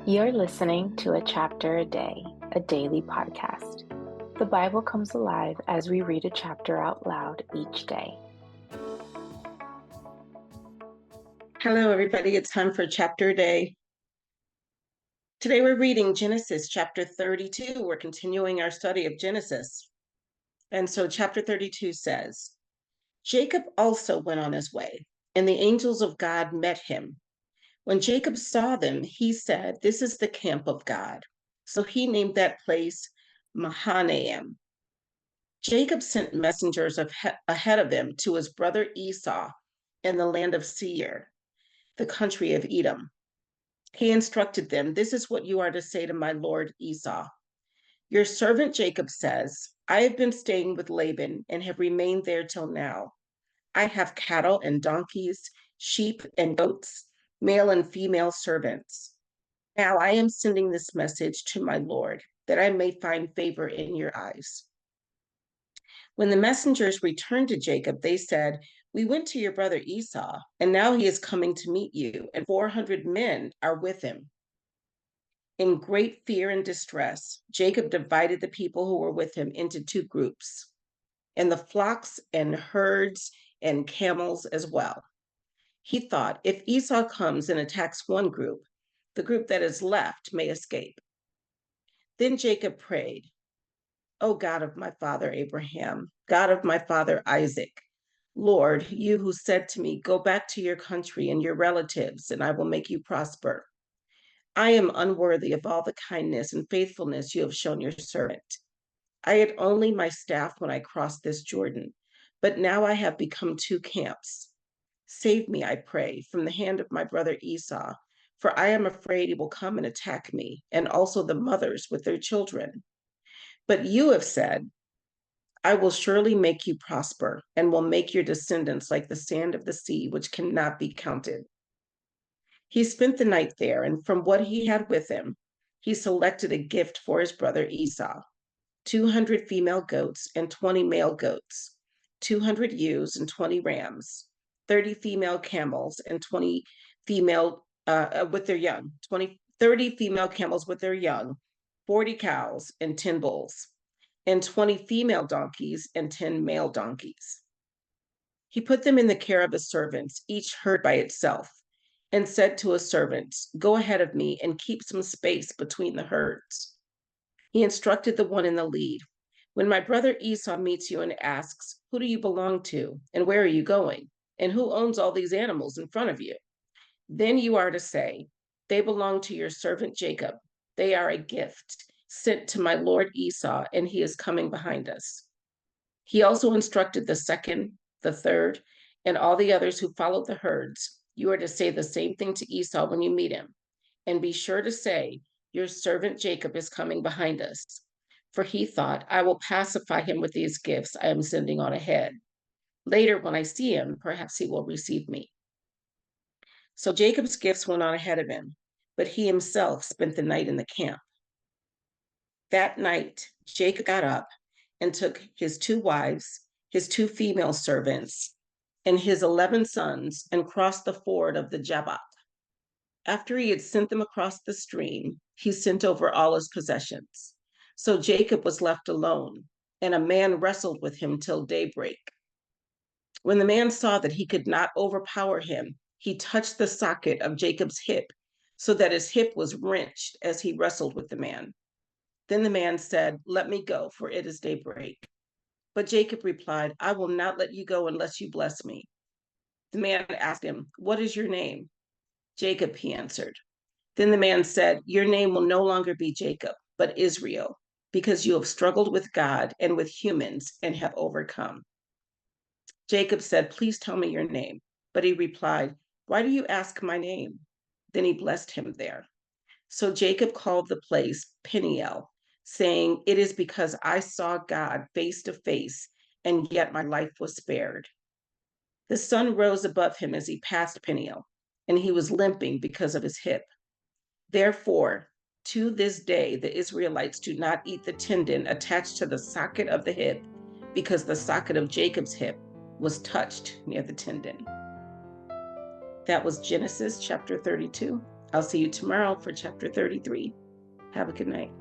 You're listening to A Chapter a Day, a daily podcast. The Bible comes alive as we read a chapter out loud each day. Hello, everybody. It's time for Chapter a Day. Today we're reading Genesis chapter 32. We're continuing our study of Genesis. And so chapter 32 says, Jacob also went on his way, and the angels of God met him. When Jacob saw them, he said, "This is the camp of God." So he named that place Mahanaim. Jacob sent messengers ahead of him to his brother Esau in the land of Seir, the country of Edom. He instructed them, "This is what you are to say to my lord Esau. Your servant Jacob says, I have been staying with Laban and have remained there till now. I have cattle and donkeys, sheep and goats, male and female servants. Now I am sending this message to my lord, that I may find favor in your eyes." When the messengers returned to Jacob, they said, "We went to your brother Esau, and now he is coming to meet you, and 400 men are with him." In great fear and distress, Jacob divided the people who were with him into two groups, and the flocks and herds and camels as well. He thought, if Esau comes and attacks one group, the group that is left may escape. Then Jacob prayed, "O God of my father Abraham, God of my father Isaac, Lord, you who said to me, 'Go back to your country and your relatives, and I will make you prosper.' I am unworthy of all the kindness and faithfulness you have shown your servant. I had only my staff when I crossed this Jordan, but now I have become two camps. Save me, I pray, from the hand of my brother Esau, for I am afraid he will come and attack me, and also the mothers with their children. But you have said, 'I will surely make you prosper, and will make your descendants like the sand of the sea, which cannot be counted.'" He spent the night there, and from what he had with him, he selected a gift for his brother Esau: 200 female goats and 20 male goats, 200 ewes and 20 rams, 30 female camels and 20 female with their young, 30 female camels with their young, 40 cows and 10 bulls, and 20 female donkeys and 10 male donkeys. He put them in the care of his servants, each herd by itself, and said to his servants, "Go ahead of me and keep some space between the herds." He instructed the one in the lead, "When my brother Esau meets you and asks, 'Who do you belong to, and where are you going, and who owns all these animals in front of you?' then you are to say, 'They belong to your servant Jacob. They are a gift sent to my lord Esau, and he is coming behind us.'" He also instructed the second, the third, and all the others who followed the herds, "You are to say the same thing to Esau when you meet him, and be sure to say, 'Your servant Jacob is coming behind us.'" For he thought, "I will pacify him with these gifts I am sending on ahead. Later, when I see him, perhaps he will receive me." So Jacob's gifts went on ahead of him, but he himself spent the night in the camp. That night, Jacob got up and took his two wives, his two female servants, and his 11 sons and crossed the ford of the Jabbok. After he had sent them across the stream, he sent over all his possessions. So Jacob was left alone, and a man wrestled with him till daybreak. When the man saw that he could not overpower him, he touched the socket of Jacob's hip, so that his hip was wrenched as he wrestled with the man. Then the man said, "Let me go, for it is daybreak." But Jacob replied, "I will not let you go unless you bless me." The man asked him, "What is your name?" "Jacob," he answered. Then the man said, "Your name will no longer be Jacob, but Israel, because you have struggled with God and with humans and have overcome." Jacob said, "Please tell me your name." But he replied, "Why do you ask my name?" Then he blessed him there. So Jacob called the place Peniel, saying, "It is because I saw God face to face, and yet my life was spared." The sun rose above him as he passed Peniel, and he was limping because of his hip. Therefore, to this day, the Israelites do not eat the tendon attached to the socket of the hip, because the socket of Jacob's hip was touched near the tendon. That was Genesis chapter 32. I'll see you tomorrow for chapter 33. Have a good night.